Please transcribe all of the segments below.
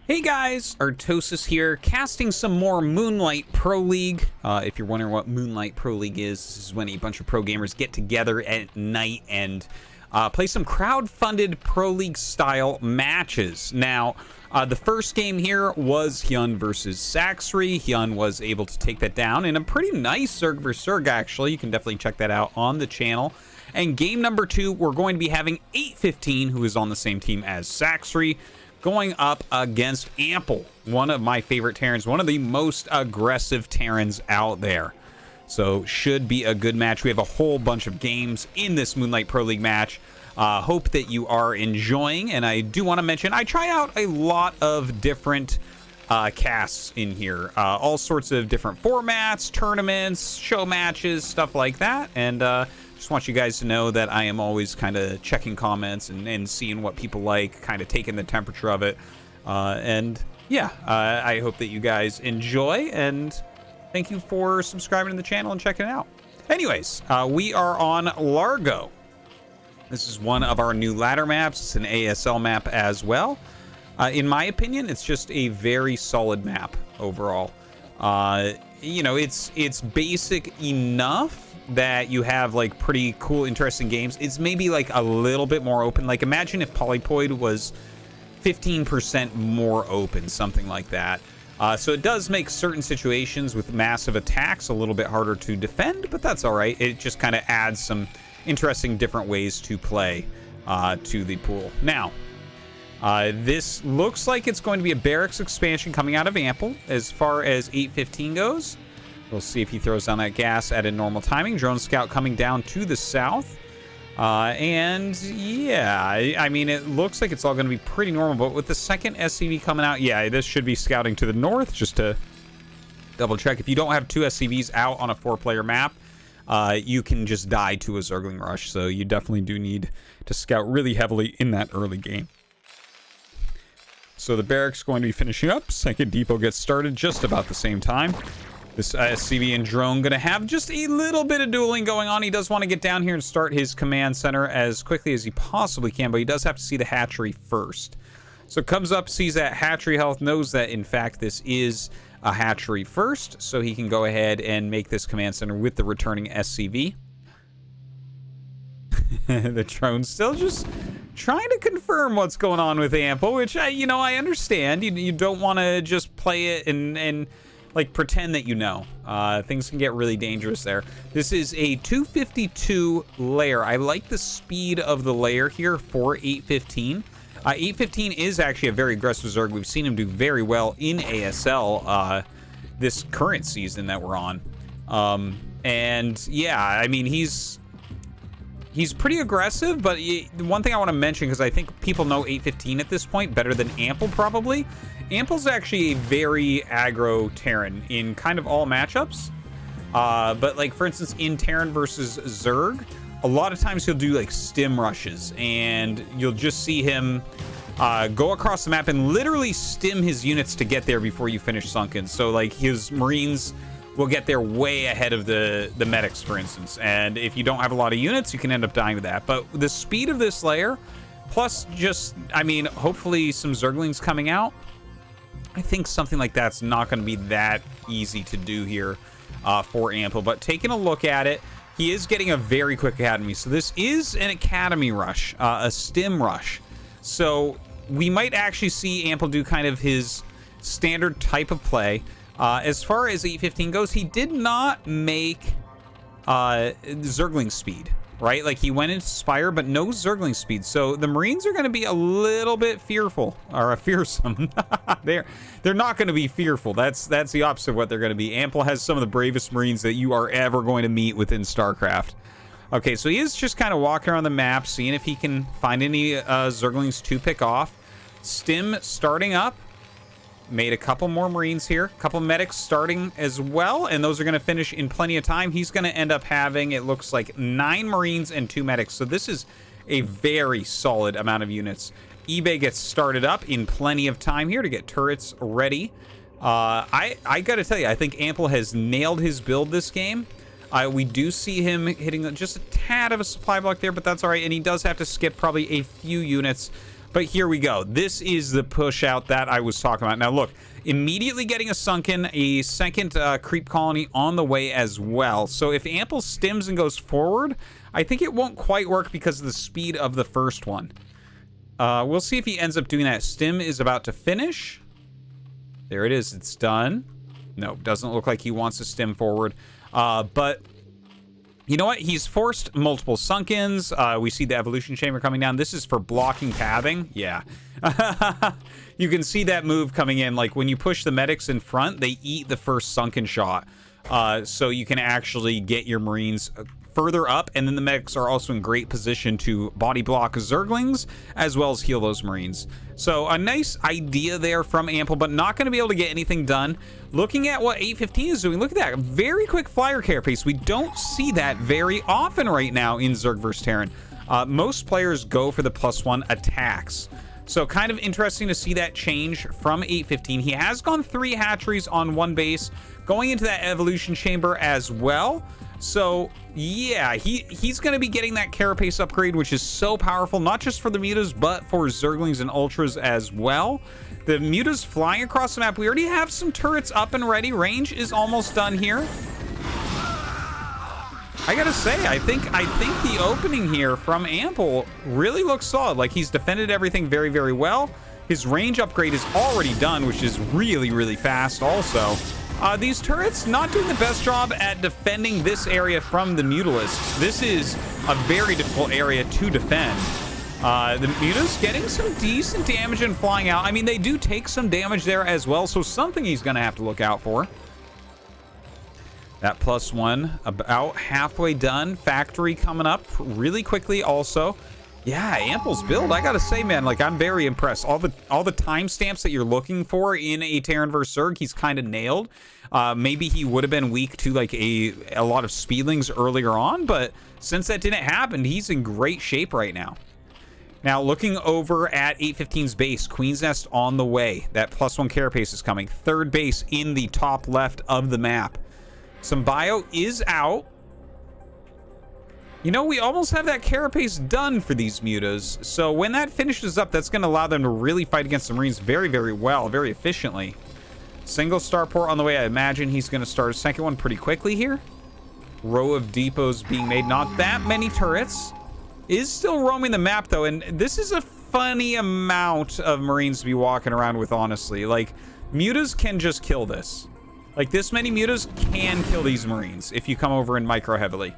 Hey guys, Artosis here, casting some more Moonlight Proleague. If you're wondering what Moonlight Proleague is, this is when a bunch of pro gamers get together at night and play some crowd-funded Pro League style matches. Now, the first game here was Hyun versus Saxry. Hyun was able to take that down in a pretty nice Zerg vs. Zerg, actually. You can definitely check that out on the channel. And game number 2, we're going to be having 815, who is on the same team as Saxry, going up against Ample, one of my favorite Terrans, one of the most aggressive Terrans out there. So should be a good match. We have a whole bunch of games in this Moonlight Pro League match. Hope that you are enjoying, and I do want to mention I try out a lot of different casts in here. All sorts of different formats, tournaments, show matches, stuff like that, and just want you guys to know that I am always kind of checking comments and seeing what people like, kind of taking the temperature of it. And yeah, I hope that you guys enjoy, and thank you for subscribing to the channel and checking it out. Anyways, we are on Largo. This is one of our new ladder maps. It's an ASL map as well. In my opinion, it's just a very solid map overall. You know, it's basic enough that you have like pretty cool, interesting games. It's maybe like a little bit more open. Like imagine if Polypoid was 15% more open, something like that. So it does make certain situations with massive attacks a little bit harder to defend, but that's all right. It just kind of adds some interesting different ways to play to the pool. Now, this looks like it's going to be a barracks expansion coming out of Ample as far as 815 goes. We'll see if he throws down that gas at a normal timing. Drone Scout coming down to the south. And yeah, I mean, it looks like it's all going to be pretty normal. But with the second SCV coming out, yeah, this should be scouting to the north, just to double check. If you don't have 2 SCVs out on a 4-player map, you can just die to a Zergling Rush. So you definitely do need to scout really heavily in that early game. So the barracks going to be finishing up. Second depot gets started just about the same time. This SCV and drone going to have just a little bit of dueling going on. He does want to get down here and start his command center as quickly as he possibly can, but he does have to see the hatchery first. So comes up, sees that hatchery health, knows that in fact this is a hatchery first, so he can go ahead and make this command center with the returning SCV. The drone's still just trying to confirm what's going on with Ample, which I understand. You don't want to just play it and like pretend that you know. Things can get really dangerous there. This is a 252 layer. I like the speed of the layer here for 815. 815 is actually a very aggressive Zerg. We've seen him do very well in ASL this current season that we're on. And yeah, I mean, he's pretty aggressive, but one thing I want to mention, because I think people know 815 at this point better than Ample probably. Ample's actually a very aggro Terran in kind of all matchups. But like, for instance, in Terran versus Zerg, a lot of times he'll do like stim rushes, and you'll just see him go across the map and literally stim his units to get there before you finish sunken. So like his Marines will get there way ahead of the medics, for instance. And if you don't have a lot of units, you can end up dying to that. But the speed of this layer, plus just, I mean, hopefully some Zerglings coming out, I think something like that's not going to be that easy to do here for Ample. But taking a look at it, he is getting a very quick academy. So this is an academy rush, a stim rush. So we might actually see Ample do kind of his standard type of play. As far as 815 goes, he did not make Zergling speed, right? Like he went into Spire, but no Zergling speed. So the Marines are going to be a little bit fearful, or fearsome. They're not going to be fearful. That's the opposite of what they're going to be. Ample has some of the bravest Marines that you are ever going to meet within StarCraft. Okay, so he is just kind of walking around the map, seeing if he can find any Zerglings to pick off. Stim starting up. Made a couple more Marines here, a couple medics starting as well, and those are going to finish in plenty of time. He's going to end up having, it looks like, 9 Marines and 2 medics, so this is a very solid amount of units. eBay gets started up in plenty of time here to get turrets ready. I gotta tell you, I think Ample has nailed his build this game. We do see him hitting just a tad of a supply block there, but that's all right, and he does have to skip probably a few units But here we go. This is the push out that I was talking about. Now, look, immediately getting a sunken, a second creep colony on the way as well. So if Ample stims and goes forward, I think it won't quite work because of the speed of the first one. We'll see if he ends up doing that. Stim is about to finish. There it is. It's done. No, doesn't look like he wants to stim forward. But you know what? He's forced multiple sunkens. We see the evolution chamber coming down. This is for blocking pathing. Yeah. You can see that move coming in. Like when you push the medics in front, they eat the first sunken shot. So you can actually get your Marines further up, and then the medics are also in great position to body block Zerglings as well as heal those Marines. So a nice idea there from Ample, but not going to be able to get anything done. Looking at what 815 is doing, look at that. Very quick flyer carapace. We don't see that very often right now in Zerg vs. Terran. Most players go for the +1 attacks. So kind of interesting to see that change from 815. He has gone 3 hatcheries on 1 base, going into that evolution chamber as well. So yeah, he's going to be getting that carapace upgrade, which is so powerful, not just for the mutas, but for Zerglings and Ultras as well. The mutas flying across the map. We already have some turrets up and ready. Range is almost done here. I gotta say, I think the opening here from Ample really looks solid. Like, he's defended everything very, very well. His range upgrade is already done, which is really, really fast also. These turrets not doing the best job at defending this area from the Mutalisks. This is a very difficult area to defend. The mutas getting some decent damage and flying out. I mean, they do take some damage there as well, so something he's going to have to look out for. That +1 about halfway done. Factory coming up really quickly also. Yeah, Ample's build, I gotta say, man, like, I'm very impressed. All the timestamps that you're looking for in a Terran vs. Zerg, he's kind of nailed. Maybe he would have been weak to like a lot of speedlings earlier on, but since that didn't happen, he's in great shape right now. Now, looking over at 815's base, Queen's Nest on the way. That +1 carapace is coming. 3rd base in the top left of the map. Some bio is out. You know, we almost have that carapace done for these mutas. So when that finishes up, that's going to allow them to really fight against the Marines very, very well, very efficiently. Single starport on the way. I imagine he's going to start a second one pretty quickly here. Row of depots being made. Not that many turrets. Is still roaming the map, though. And this is a funny amount of Marines to be walking around with, honestly. Like, mutas can just kill this. Like, this many mutas can kill these Marines if you come over and micro heavily.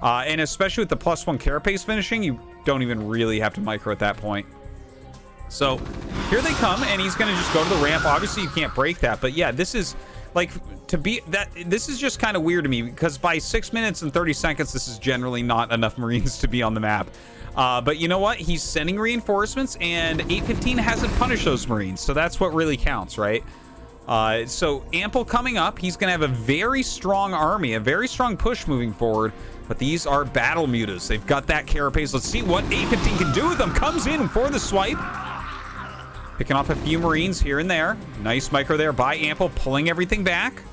And especially with the +1 carapace finishing, you don't even really have to micro at that point. So here they come, and he's going to just go to the ramp. Obviously, you can't break that, but yeah, this is like this is just kind of weird to me because by 6 minutes and 30 seconds, this is generally not enough Marines to be on the map. But you know what? He's sending reinforcements, and 815 hasn't punished those Marines, so that's what really counts, right? So Ample coming up, he's going to have a very strong army, a very strong push moving forward. But these are battle mutas. They've got that carapace. Let's see what 815 can do with them. Comes in for the swipe. Picking off a few Marines here and there. Nice micro there by Ample, pulling everything back.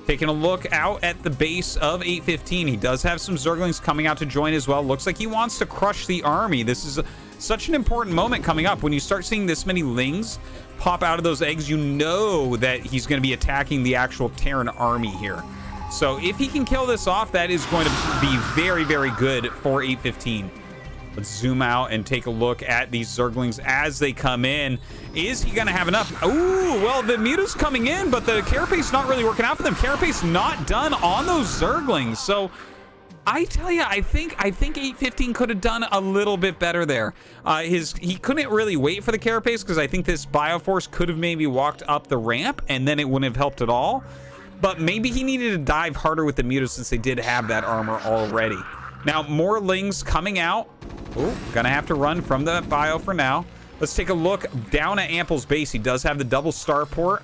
Taking a look out at the base of 815. He does have some Zerglings coming out to join as well. Looks like he wants to crush the army. This is such an important moment coming up. When you start seeing this many Lings pop out of those eggs, you know that he's going to be attacking the actual Terran army here. So if he can kill this off, that is going to be very, very good for 815. Let's zoom out and take a look at these Zerglings as they come in. Is he going to have enough? Ooh, well, the muta's coming in, but the carapace not really working out for them. Carapace not done on those Zerglings. So I tell you, I think 815 could have done a little bit better there. He couldn't really wait for the carapace because I think this Bioforce could have maybe walked up the ramp and then it wouldn't have helped at all. But maybe he needed to dive harder with the mutas since they did have that armor already. Now, more Lings coming out. Oh, gonna have to run from the bio for now. Let's take a look down at Ample's base. He does have the double starport.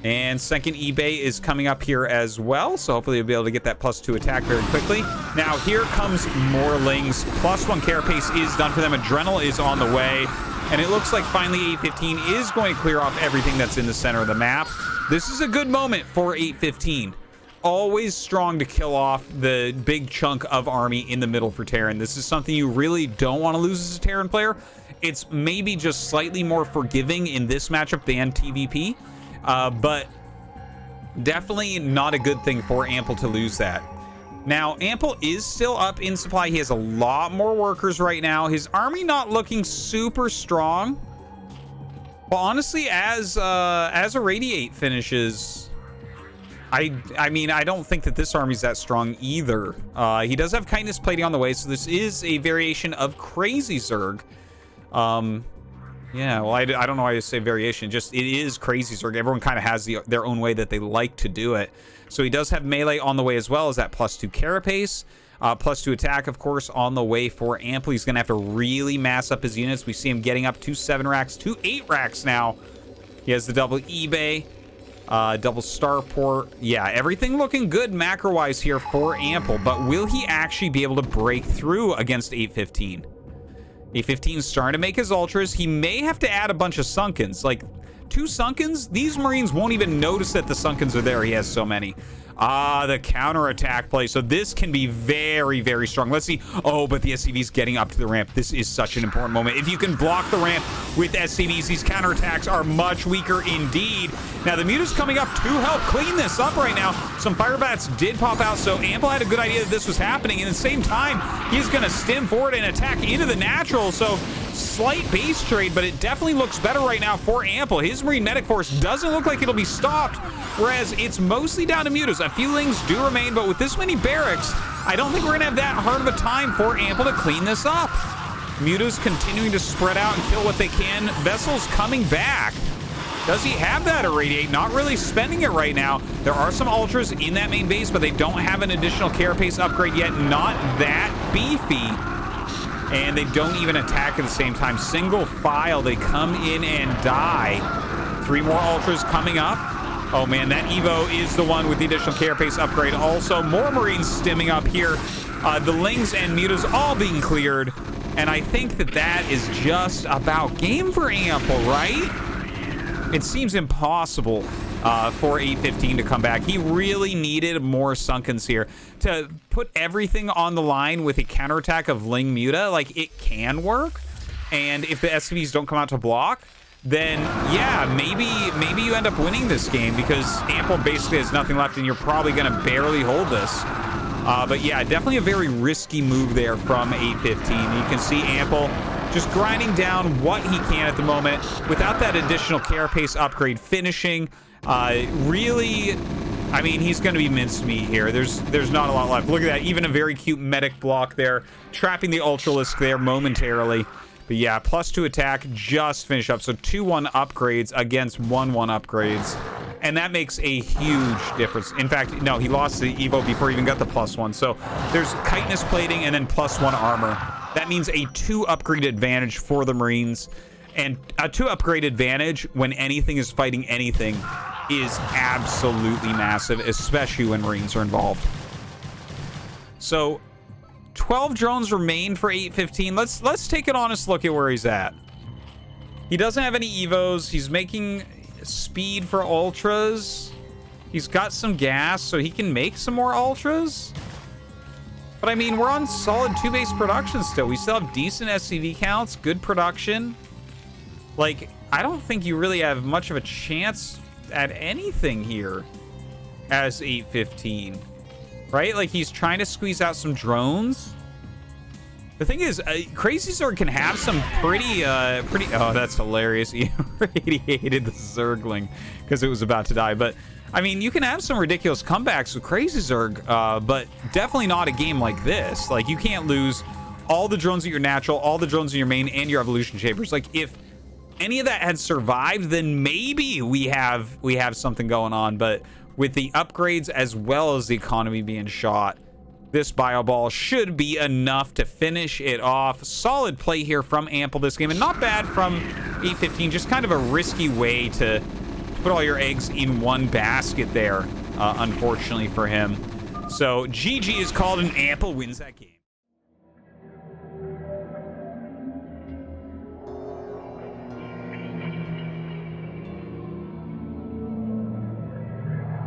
And second eBay is coming up here as well. So hopefully he'll be able to get that +2 attack very quickly. Now, here comes more Lings. +1 carapace is done for them. Adrenal is on the way. And it looks like finally 815 is going to clear off everything that's in the center of the map. This is a good moment for 815. Always strong to kill off the big chunk of army in the middle for Terran. This is something you really don't want to lose as a Terran player. it's maybe just slightly more forgiving in this matchup than TVP, but definitely not a good thing for Ample to lose that. Now, Ample is still up in supply. He has a lot more workers right now. His army not looking super strong. Well, honestly, as Irradiate finishes, I mean, I don't think that this army's that strong either. He does have Kindness Plating on the way, so this is a variation of Crazy Zerg. Yeah, well, I don't know why I say variation. Just, it is Crazy Zerg. Everyone kind of has their own way that they like to do it. So he does have melee on the way as well as that +2 carapace. +2 attack, of course, on the way for Ample. He's going to have to really mass up his units. We see him getting up to 7 racks, to 8 racks now. He has the double eBay, double starport. Yeah, everything looking good macro-wise here for Ample. But will he actually be able to break through against 815? 815's starting to make his ultras. He may have to add a bunch of Sunkens. Like, 2 Sunkens? These Marines won't even notice that the Sunkens are there. He has so many. The counterattack play. So this can be very, very strong. Let's see. Oh, but the SCV's getting up to the ramp. This is such an important moment. If you can block the ramp with SCVs, these counterattacks are much weaker indeed. Now, the Muta's coming up to help clean this up right now. Some fire bats did pop out, so Ample had a good idea that this was happening. And at the same time, he's going to stem forward and attack into the natural. So slight base trade, but it definitely looks better right now for Ample. His Marine Medic Force doesn't look like it'll be stopped, whereas it's mostly down to Mutas. A few Lings do remain, but with this many barracks, I don't think we're going to have that hard of a time for Ample to clean this up. Mutas continuing to spread out and kill what they can. Vessels coming back. Does he have that Irradiate? Not really spending it right now. There are some Ultras in that main base, but they don't have an additional carapace upgrade yet. Not that beefy. And they don't even attack at the same time. Single file, they come in and die. 3 more Ultras coming up. Oh man, that Evo is the one with the additional carapace upgrade. Also, more Marines stimming up here. The Lings and Mutas all being cleared. And I think that that is just about game for Ample, right? It seems impossible for 815 to come back. He really needed more Sunkens here to put everything on the line with a counterattack of Ling Muta. Like, it can work. And if the SCVs don't come out to block, then yeah, maybe you end up winning this game because Ample basically has nothing left and you're probably going to barely hold this. But yeah, definitely a very risky move there from 815. You can see Ample just grinding down what he can at the moment without that additional carapace upgrade finishing. Really, I mean, he's going to be mincemeat here. There's not a lot left. Look at that. Even a very cute medic block there, trapping the Ultralisk there momentarily. But yeah, +2 attack just finished up. So 2-1 upgrades against 1-1 upgrades. And that makes a huge difference. In fact, no, he lost the Evo before he even got the +1. So there's chitinous plating and then +1 armor. That means a 2 upgrade advantage for the Marines. And a 2 upgrade advantage when anything is fighting anything is absolutely massive, especially when Marines are involved. So 12 drones remain for 815. Let's take an honest look at where he's at. He doesn't have any Evos. He's making speed for Ultras. He's got some gas, so he can make some more Ultras. But I mean, we're on solid 2-base production still. We still have decent SCV counts, good production. Like, I don't think you really have much of a chance at anything here as 815. Right? Like, he's trying to squeeze out some drones. The thing is, Crazy Zerg can have some pretty... Oh, that's hilarious. He radiated the Zergling because it was about to die. But, I mean, you can have some ridiculous comebacks with Crazy Zerg, but definitely not a game like this. Like, you can't lose all the drones at your natural, all the drones in your main, and your evolution chambers. Like, if any of that had survived, then maybe we have something going on. But with the upgrades as well as the economy being shot, this bio ball should be enough to finish it off. Solid play here from Ample this game, and not bad from 815. Just kind of a risky way to put all your eggs in one basket there, unfortunately for him. So GG is called, and Ample wins that game.